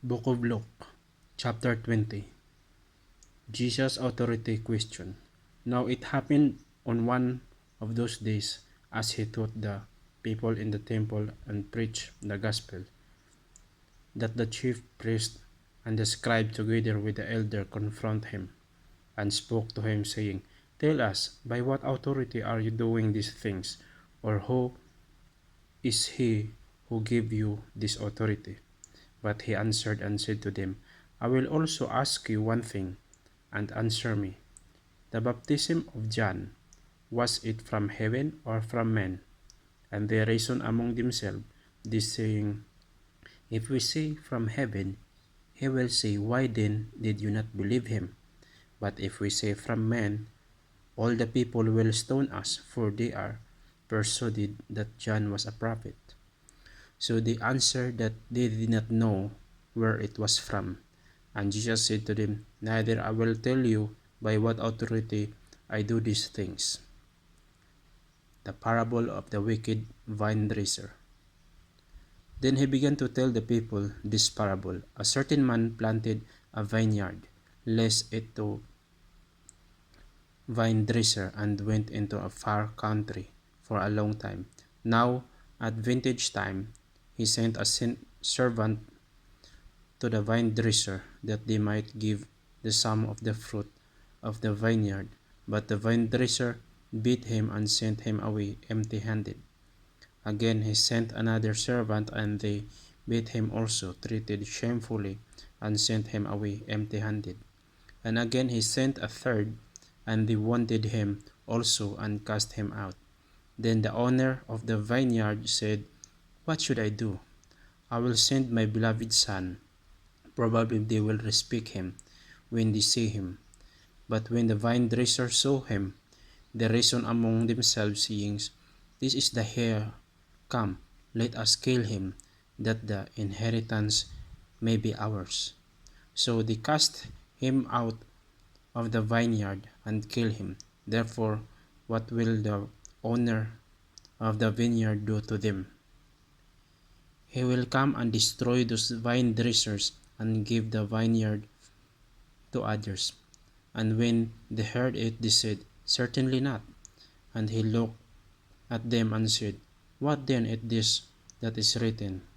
Book of Luke, chapter 20. Jesus' authority question. Now it happened on one of those days, as he taught the people in the temple and preached the gospel, that the chief priest and the scribe together with the elder confront him, and spoke to him, saying, Tell us, by what authority are you doing these things, or who is he who gave you this authority? But he answered and said to them, I will also ask you one thing, and answer me. The baptism of John, was it from heaven or from men? And they reasoned among themselves, this saying, If we say from heaven, he will say, Why then did you not believe him? But if we say from men, all the people will stone us, for they are persuaded that John was a prophet. So they answered that they did not know where it was from. And Jesus said to them, Neither I will tell you by what authority I do these things. The parable of the wicked vine dresser. Then he began to tell the people this parable. A certain man planted a vineyard, leased it to vine dresser, and went into a far country for a long time. Now, at vintage time, he sent a servant to the vine dresser that they might give the sum of the fruit of the vineyard. But the vine dresser beat him and sent him away empty handed. Again he sent another servant, and they beat him also, treated shamefully, and sent him away empty handed. And again he sent a third, and they wounded him also and cast him out. Then the owner of the vineyard said, What should I do? I will send my beloved son. Probably they will respect him when they see him. But when the vine dressers saw him, they reasoned among themselves, saying, This is the heir. Come, let us kill him, that the inheritance may be ours. So they cast him out of the vineyard and killed him. Therefore, what will the owner of the vineyard do to them? He will come and destroy those vine dressers and give the vineyard to others. And when they heard it, they said, Certainly not. And he looked at them and said, What then is this that is written?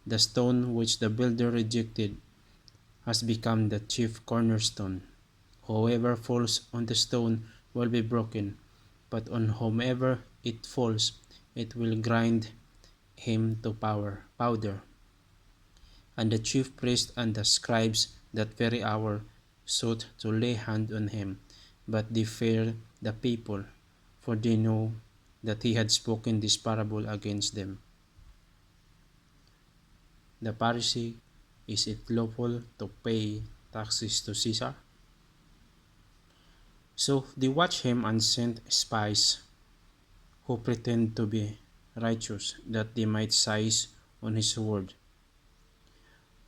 The stone which the builder rejected has become the chief cornerstone. Whoever falls on the stone will be broken, but on whomever it falls, it will grind him to powder. And the chief priests and the scribes that very hour sought to lay hand on him, but they feared the people, for they knew that he had spoken this parable against them. The Pharisee, is it lawful to pay taxes to Caesar? So they watched him and sent spies who pretended to be righteous, that they might seize on his word,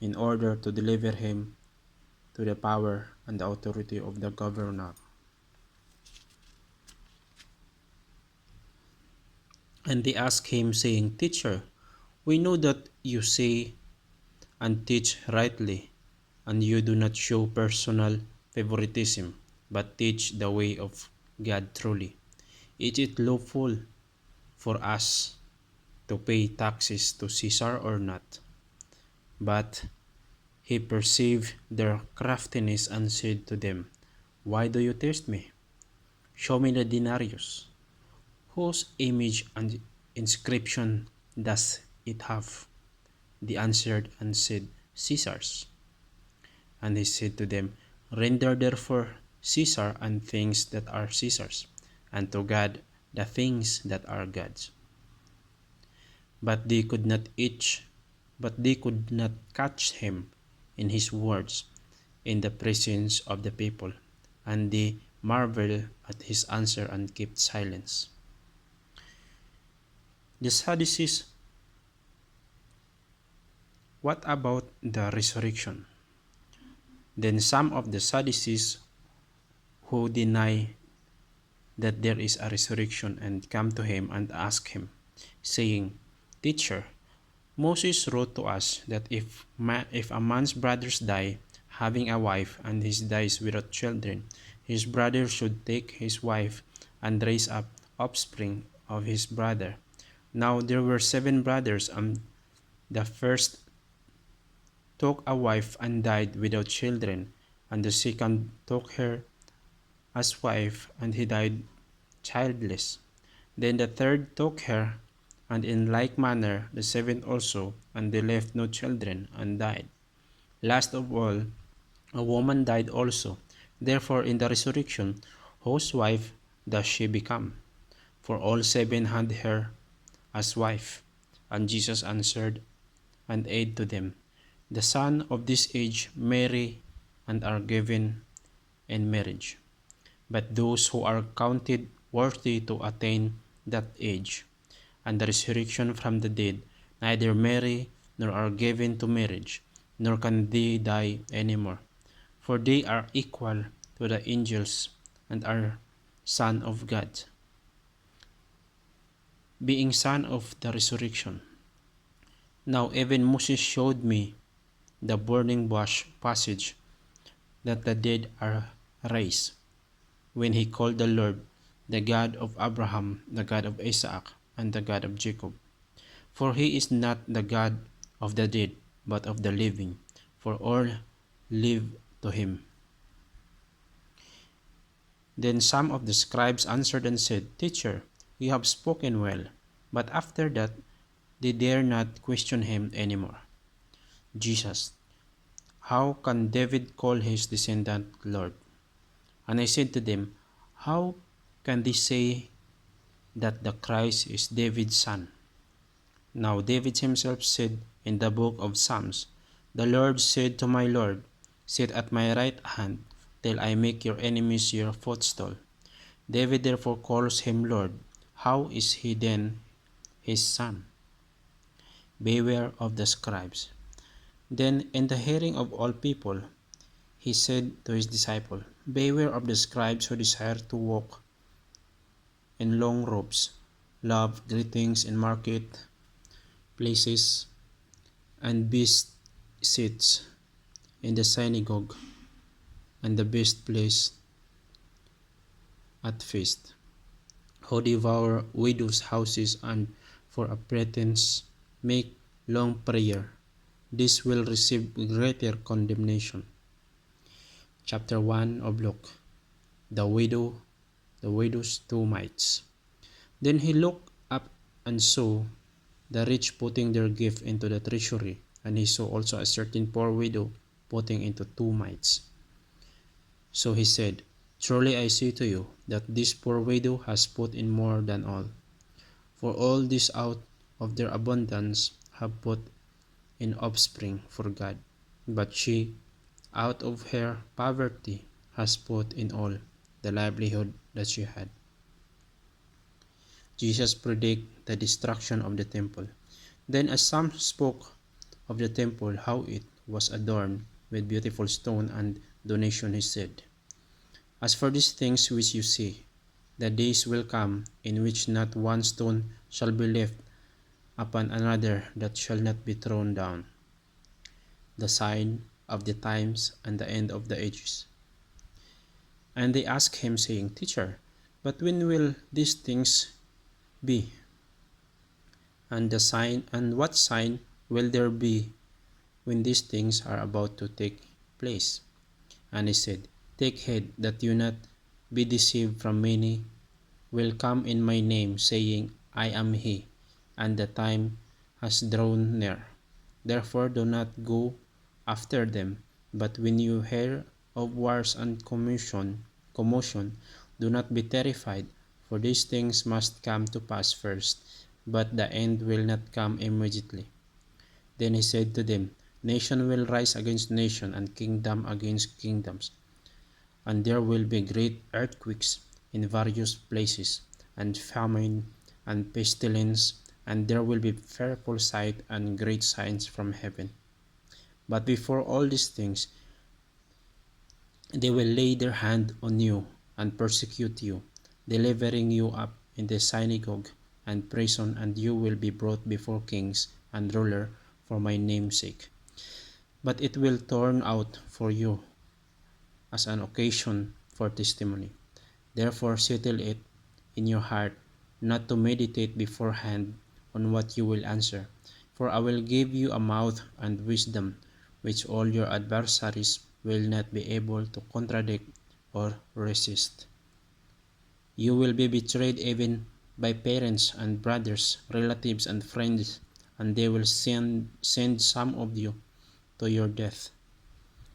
in order to deliver him to the power and the authority of the governor. And they asked him, saying, Teacher, we know that you say and teach rightly, and you do not show personal favoritism, but teach the way of God truly. Is it lawful for us to pay taxes to Caesar or not? But he perceived their craftiness and said to them, Why do you test me? Show me the denarius. Whose image and inscription does it have? They answered and said, Caesar's. And he said to them, Render therefore Caesar and things that are Caesar's, and to God the things that are God's. But they could not catch him in his words in the presence of the people, and they marveled at his answer and kept silence. The Sadducees. What about the resurrection? Then some of the Sadducees who deny that there is a resurrection and come to him and ask him, saying, Teacher, Moses wrote to us that if a man's brothers die, having a wife, and he dies without children, his brother should take his wife and raise up offspring of his brother. Now there were 7 brothers, and the first took a wife and died without children, and the second took her as wife, and he died childless. Then the third took her, and in like manner the seventh also, and they left no children, and died. Last of all, a woman died also. Therefore in the resurrection, whose wife does she become? For all 7 had her as wife. And Jesus answered and said to them, the sons of this age marry and are given in marriage. But those who are counted worthy to attain that age and the resurrection from the dead neither marry nor are given to marriage, nor can they die any more. For they are equal to the angels and are sons of God, being son of the resurrection. Now even Moses showed me the burning bush passage that the dead are raised, when he called the Lord the God of Abraham, the God of Isaac, and the God of Jacob. For he is not the God of the dead, but of the living, for all live to him. Then some of the scribes answered and said, Teacher, you have spoken well. But after that they dare not question him any more. Jesus, how can David call his descendant Lord? And I said to them, how can they say that the Christ is David's son? Now David himself said in the book of Psalms, the Lord said to my Lord, sit at my right hand till I make your enemies your footstool. David therefore calls him Lord. How is he then his son? Beware of the scribes. Then in the hearing of all people, he said to his disciple, beware of the scribes who desire to walk in long robes, love greetings in market places, and best seats in the synagogue, and the best place at feast, who devour widows' houses, and for a pretense make long prayer. This will receive greater condemnation. Chapter 1 of Luke. The widow's 2 mites. Then he looked up and saw the rich putting their gift into the treasury, and he saw also a certain poor widow putting into 2 mites. So he said, truly I say to you that this poor widow has put in more than all. For all these out of their abundance have put in offspring for God. But she, out of her poverty, has put in all the livelihood that she had. Jesus predicted the destruction of the temple. Then as some spoke of the temple, how it was adorned with beautiful stone and donation, he said, as for these things which you see, the days will come in which not one stone shall be left upon another that shall not be thrown down. The sign of the times and the end of the ages. And they asked him, saying, Teacher, but when will these things be? And what sign will there be when these things are about to take place? And he said, take heed that you not be deceived, from many will come in my name, saying, I am he, and the time has drawn near. Therefore do not go after them. But when you hear of wars and commotion, do not be terrified, for these things must come to pass first, but the end will not come immediately. Then he said to them, nation will rise against nation, and kingdom against kingdoms, and there will be great earthquakes in various places, and famine and pestilence, and there will be fearful sight and great signs from heaven. But before all these things, they will lay their hand on you and persecute you, delivering you up in the synagogue and prison, and you will be brought before kings and ruler for my name's sake. But it will turn out for you as an occasion for testimony. Therefore settle it in your heart not to meditate beforehand on what you will answer. For I will give you a mouth and wisdom which all your adversaries will not be able to contradict or resist. You will be betrayed even by parents and brothers, relatives and friends, and they will send some of you to your death,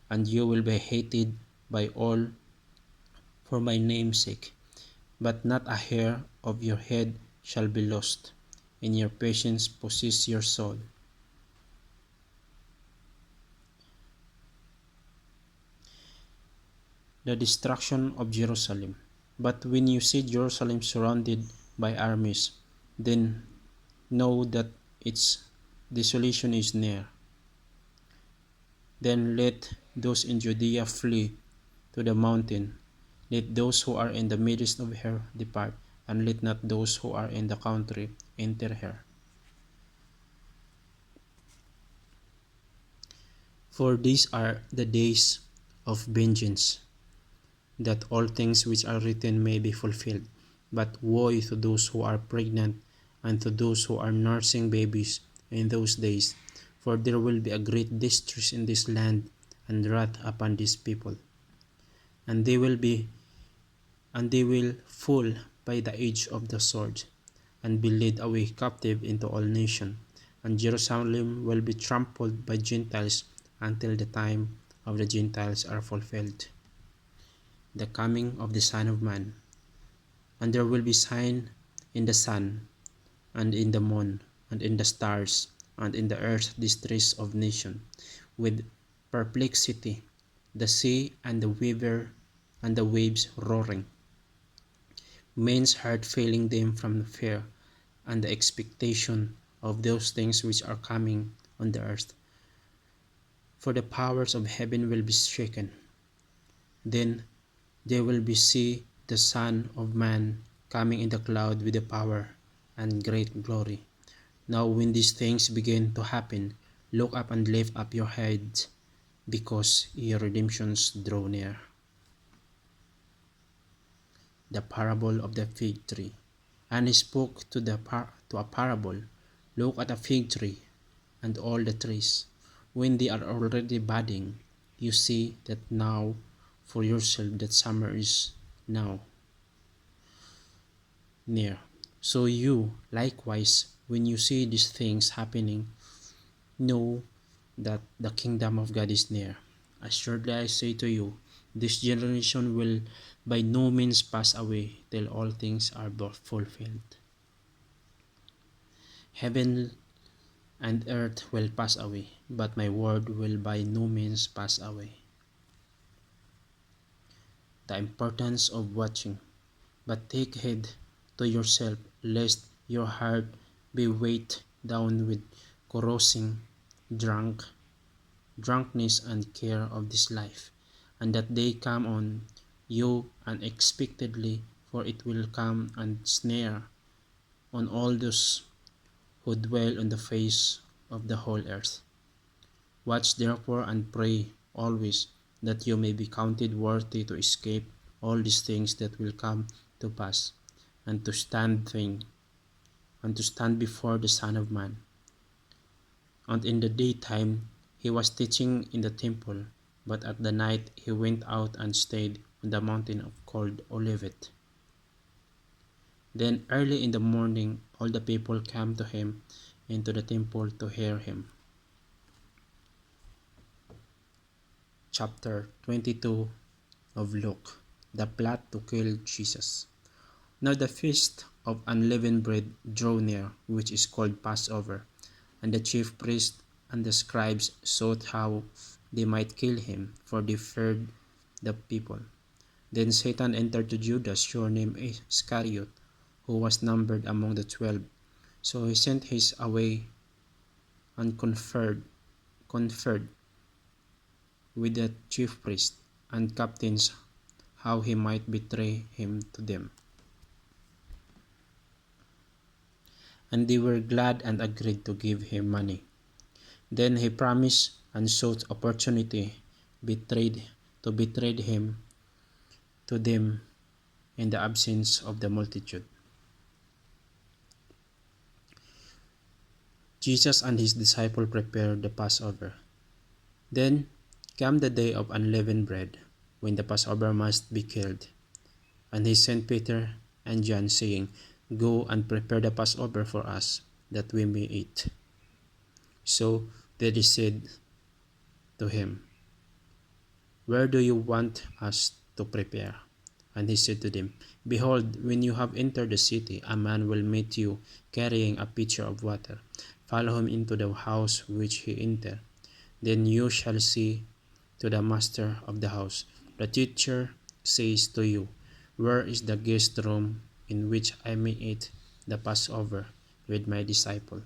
and you will be hated by all for my name's sake. But not a hair of your head shall be lost. In your patience possess your soul. The destruction of Jerusalem. But when you see Jerusalem surrounded by armies, then know that its desolation is near. Then let those in Judea flee to the mountain. Let those who are in the midst of her depart, and let not those who are in the country enter her. For these are the days of vengeance, that all things which are written may be fulfilled. But woe to those who are pregnant and to those who are nursing babies in those days, for there will be a great distress in this land and wrath upon this people. And they will fall by the edge of the sword, and be led away captive into all nations. And Jerusalem will be trampled by Gentiles until the time of the Gentiles are fulfilled. The coming of the Son of Man. And there will be sign in the sun, and in the moon, and in the stars, and in the earth distress of nation, with perplexity, the sea and the river and the waves roaring, men's heart failing them from fear and the expectation of those things which are coming on the earth. For the powers of heaven will be shaken. Then they will be see the Son of Man coming in the cloud with the power and great glory. Now when these things begin to happen, look up and lift up your heads, because your redemptions draw near. The parable of the fig tree. And he spoke to a parable. Look at a fig tree and all the trees. When they are already budding, you see that now for yourself that summer is now near. So you, likewise, when you see these things happening, know that the kingdom of God is near. Assuredly I say to you, this generation will by no means pass away till all things are fulfilled. Heaven and earth will pass away, but my word will by no means pass away. The importance of watching. But take heed to yourself, lest your heart be weighed down with carousing, drunkenness and care of this life, and that day come on you unexpectedly, for it will come and snare on all those who dwell on the face of the whole earth. Watch therefore and pray always, that you may be counted worthy to escape all these things that will come to pass, and to stand before the Son of Man. And in the daytime he was teaching in the temple, but at the night he went out and stayed on the mountain called Olivet. Then early in the morning all the people came to him into the temple to hear him. Chapter 22 of Luke. The plot to kill Jesus. Now the feast of unleavened bread drew near, which is called Passover, and the chief priests and the scribes sought how they might kill him, for they feared the people. Then Satan entered to Judas, surnamed Iscariot, who was numbered among the 12. So he sent his away and conferred with the chief priests and captains how he might betray him to them. and they were glad and agreed to give him money. Then he promised and sought opportunity betrayed to betray him to them in the absence of the multitude. Jesus and his disciples prepared the Passover. Then came the day of unleavened bread, when the Passover must be killed. And he sent Peter and John, saying, Go and prepare the Passover for us, that we may eat. So they said to him, Where do you want us to prepare? And he said to them, Behold, when you have entered the city, a man will meet you carrying a pitcher of water. Follow him into the house which he enters. Then you shall say to the master of the house, The teacher says to you, Where is the guest room in which I may eat the Passover with my disciple?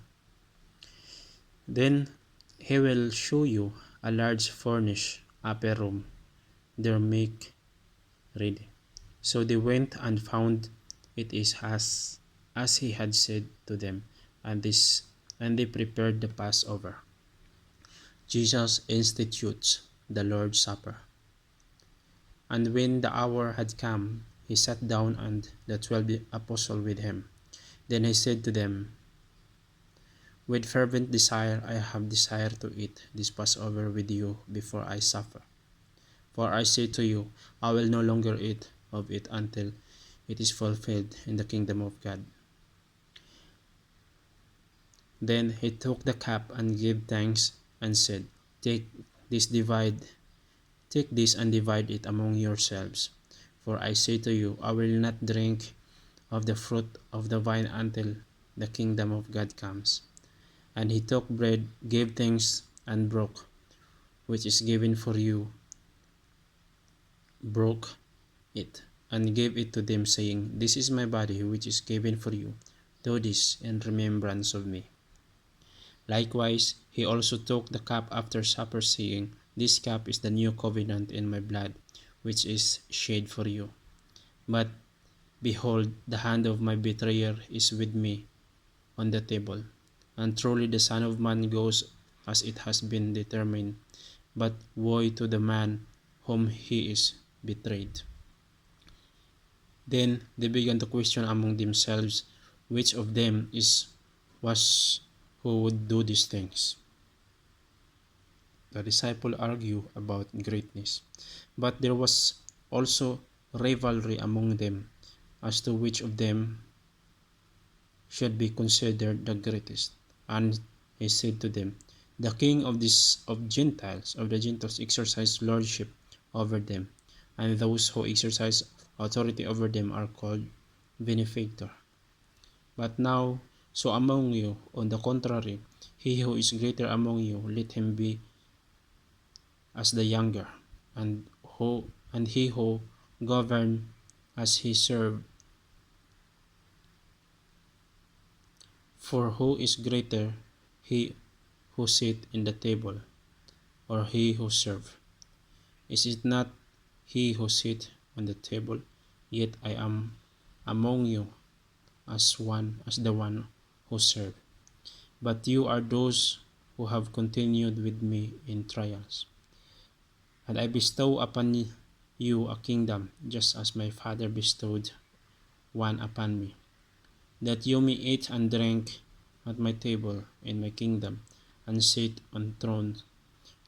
Then he will show you a large furnished upper room. There make ready. So they went and found it is as he had said to them, and they prepared the Passover. Jesus institutes the Lord's Supper. And when the hour had come, he sat down and the 12 apostles with him. Then he said to them, With fervent desire I have desired to eat this Passover with you before I suffer. For I say to you, I will no longer eat of it until it is fulfilled in the kingdom of God. Then he took the cup and gave thanks and said, Take this and divide it among yourselves. For I say to you, I will not drink of the fruit of the vine until the kingdom of God comes. And he took bread, gave thanks, and broke it, and gave it to them, saying, This is my body, which is given for you. Do this in remembrance of me. Likewise, he also took the cup after supper, saying, This cup is the new covenant in my blood, which is shed for you. But behold, the hand of my betrayer is with me on the table. And truly the Son of Man goes as it has been determined. But woe to the man whom he is betrayed. Then they began to question among themselves which of them was who would do these things. The disciples argue about greatness, but there was also rivalry among them as to which of them should be considered the greatest. And he said to them, The king of the Gentiles exercise lordship over them, and those who exercise authority over them are called benefactor. But now, so among you, on the contrary, he who is greater among you, let him be as the younger, and he who govern as he serve. For who is greater, he who sit in the table, or he who serve? Is it not he who sit on the table? Yet I am among you as the one who serve. But you are those who have continued with me in trials. And I bestow upon you a kingdom, just as my Father bestowed one upon me, that you may eat and drink at my table in my kingdom, and sit on thrones,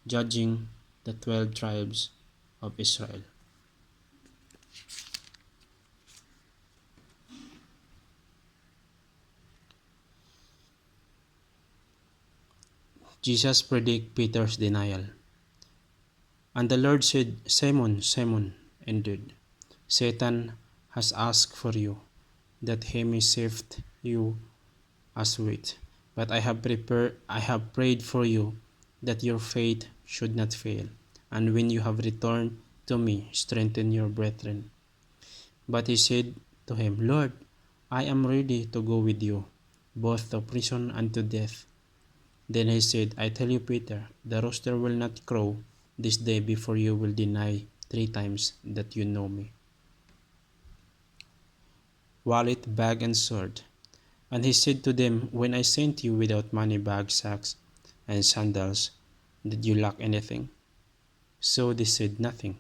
judging the 12 tribes of Israel. Jesus predicts Peter's denial. And the Lord said, Simon, Simon, indeed, Satan has asked for you, that he may sift you as wheat. But I have prayed for you, that your faith should not fail. And when you have returned to me, strengthen your brethren. But he said to him, Lord, I am ready to go with you, both to prison and to death. Then he said, I tell you, Peter, the rooster will not crow this day before you will deny 3 times that you know me. Wallet, bag, and sword. And he said to them, When I sent you without money bag, sacks, and sandals, did you lack anything? So they said, Nothing.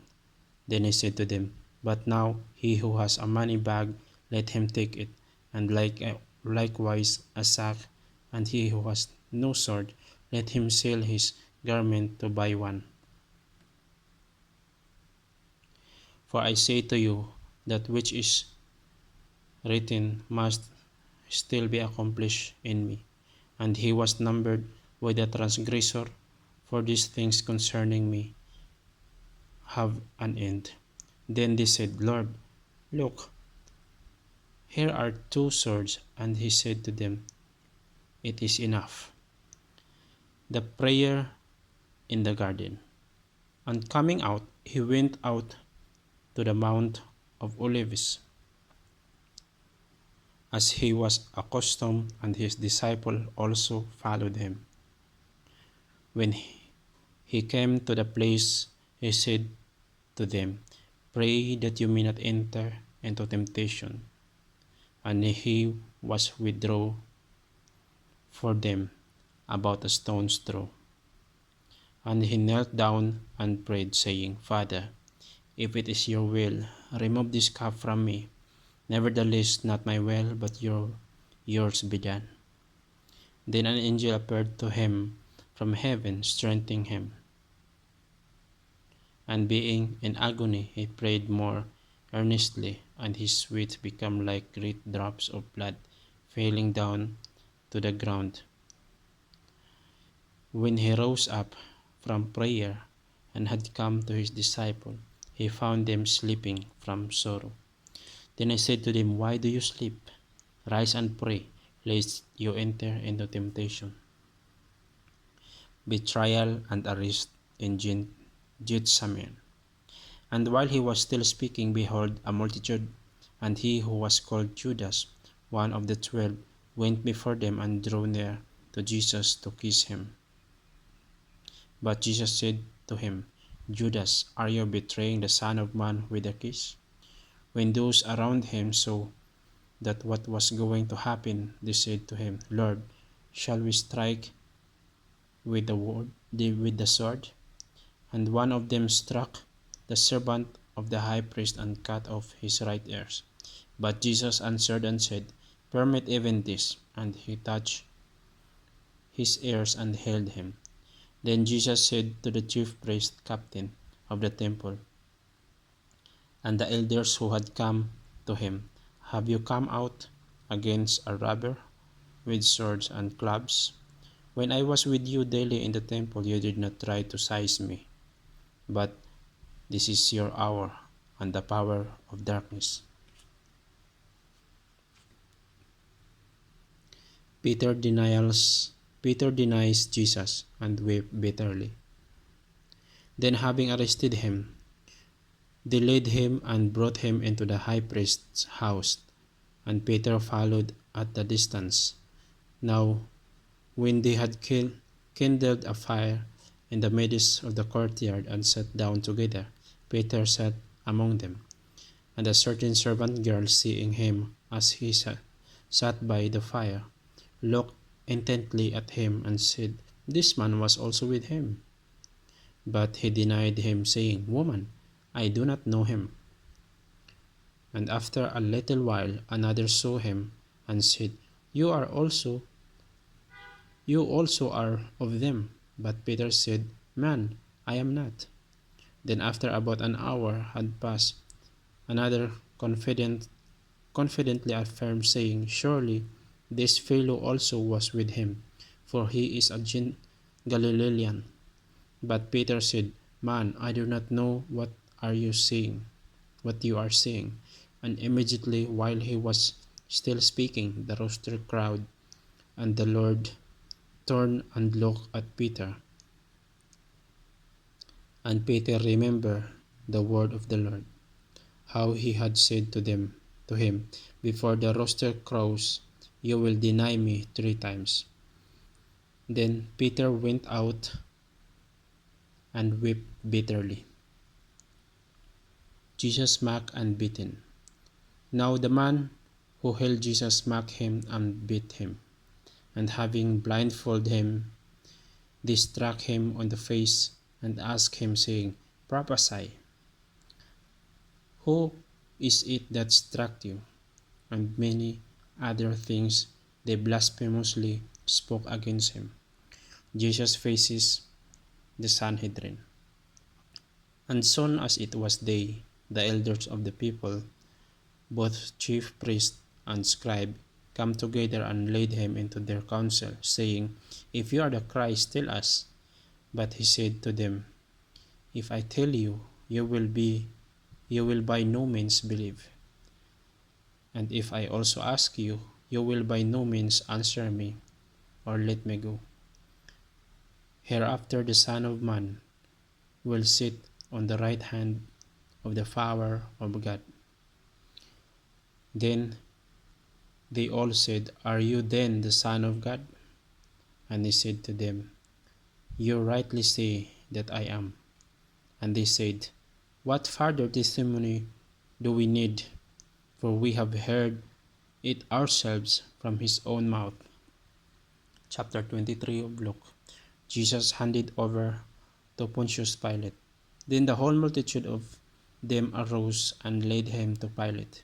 Then he said to them, But now he who has a money bag, let him take it, and likewise a sack, and he who has no sword, let him sell his garment to buy one. For I say to you, that which is written must still be accomplished in me. And he was numbered with the transgressor, for these things concerning me have an end. Then they said, Lord, look, here are two swords. And he said to them, It is enough. The prayer in the garden. And coming out, he went out to the Mount of Olives, as he was accustomed, and his disciple also followed him. When he came to the place, he said to them, Pray that you may not enter into temptation. And he was withdrawn for them about a stone's throw. And he knelt down and prayed, saying, Father, if it is your will, remove this cup from me. Nevertheless, not my will, but yours be done. Then an angel appeared to him from heaven, strengthening him. And being in agony, he prayed more earnestly, and his sweat became like great drops of blood falling down to the ground. When he rose up from prayer and had come to his disciple, he found them sleeping from sorrow. Then I said to them, Why do you sleep? Rise and pray, lest you enter into temptation. Betrayal and arrest in Gethsemane. And while he was still speaking, behold, a multitude, and he who was called Judas, one of the 12, went before them and drew near to Jesus to kiss him. But Jesus said to him, Judas, are you betraying the Son of Man with a kiss? When those around him saw that what was going to happen, they said to him, Lord, shall we strike with the sword? And one of them struck the servant of the high priest and cut off his right ear. But Jesus answered and said, Permit even this. And he touched his ears and healed him. Then Jesus said to the chief priest, captain of the temple, and the elders who had come to him, Have you come out against a robber with swords and clubs? When I was with you daily in the temple, you did not try to seize me. But this is your hour and the power of darkness. Peter denies Jesus and wept bitterly. Then having arrested him, they led him and brought him into the high priest's house, and Peter followed at a distance. Now, when they had kindled a fire in the midst of the courtyard and sat down together, Peter sat among them. And a certain servant girl, seeing him as he sat by the fire, looked intently at him and said, This man was also with him. But he denied him, saying, Woman, I do not know him. And after a little while another saw him and said, You also are of them. But Peter said, Man, I am not. Then after about an hour had passed, another confidently affirmed, saying, Surely this fellow also was with him, for he is a Galilean. But Peter said, Man, I do not know what you are saying. And immediately while he was still speaking, the rooster crowed, and the Lord turned and looked at Peter. And Peter remembered the word of the Lord, how he had said to him, Before the rooster crows, you will deny me 3 times. Then Peter went out and wept bitterly. Jesus mocked and beaten. Now the man who held Jesus mocked him and beat him. And having blindfolded him, they struck him on the face and asked him, saying, Prophesy, who is it that struck you? And many other things they blasphemously spoke against him. Jesus faces the Sanhedrin. And soon as it was day, the elders of the people, both chief priest and scribe, come together and laid him into their council, saying, If you are the Christ, tell us. But he said to them, If I tell you, you will by no means believe. And if I also ask you, you will by no means answer me, or let me go. Hereafter the Son of Man will sit on the right hand of the power of God. Then they all said, Are you then the Son of God? And he said to them, You rightly say that I am. And they said, What further testimony do we need? For we have heard it ourselves from his own mouth. Chapter 23 of Luke. Jesus handed over to Pontius Pilate. Then the whole multitude of them arose and led him to Pilate.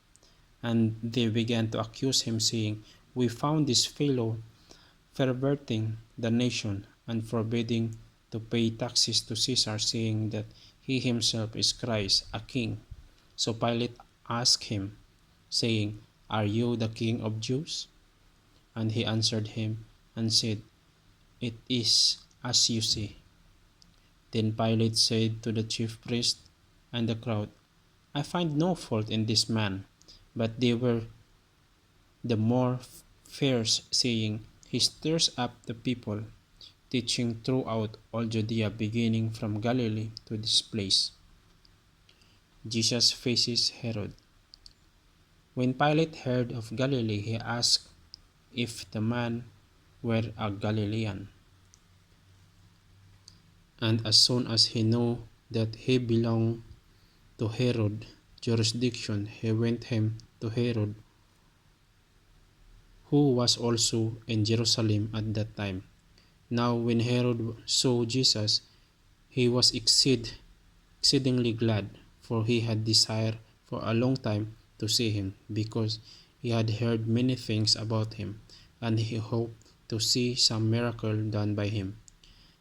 And they began to accuse him, saying, We found this fellow perverting the nation and forbidding to pay taxes to Caesar, saying that he himself is Christ, a king. So Pilate asked him, saying, Are you the king of Jews? And he answered him and said, It is as you say. Then Pilate said to the chief priest and the crowd, I find no fault in this man. But they were the more fierce, saying, He stirs up the people, teaching throughout all Judea, beginning from Galilee to this place. Jesus faces Herod. When Pilate heard of Galilee, he asked if the man were a Galilean. And as soon as he knew that he belonged to Herod's jurisdiction, he went him to Herod, who was also in Jerusalem at that time. Now when Herod saw Jesus, he was exceedingly glad, for he had desired for a long time to see him, because he had heard many things about him, and he hoped to see some miracle done by him.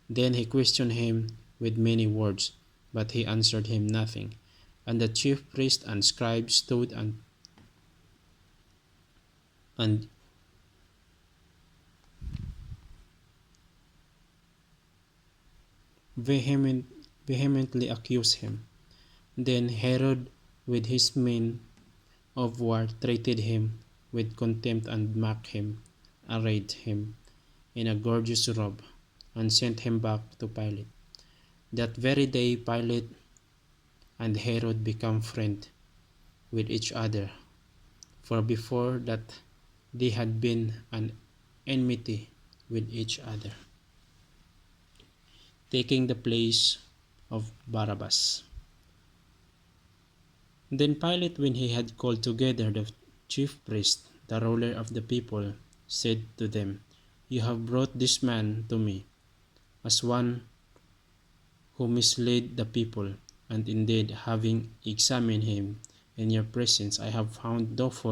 Then he questioned him with many words, but he answered him nothing. And the chief priests and scribes stood and vehemently accused him. Then Herod with his men of war treated him with contempt and mocked him, arrayed him in a gorgeous robe, and sent him back to Pilate. That very day Pilate and Herod became friends with each other, for before that they had been an enmity with each other. Taking the place of Barabbas. Then Pilate, when he had called together the chief priests, the ruler of the people, said to them, You have brought this man to me, as one who misled the people, and indeed, having examined him in your presence, I have found no fault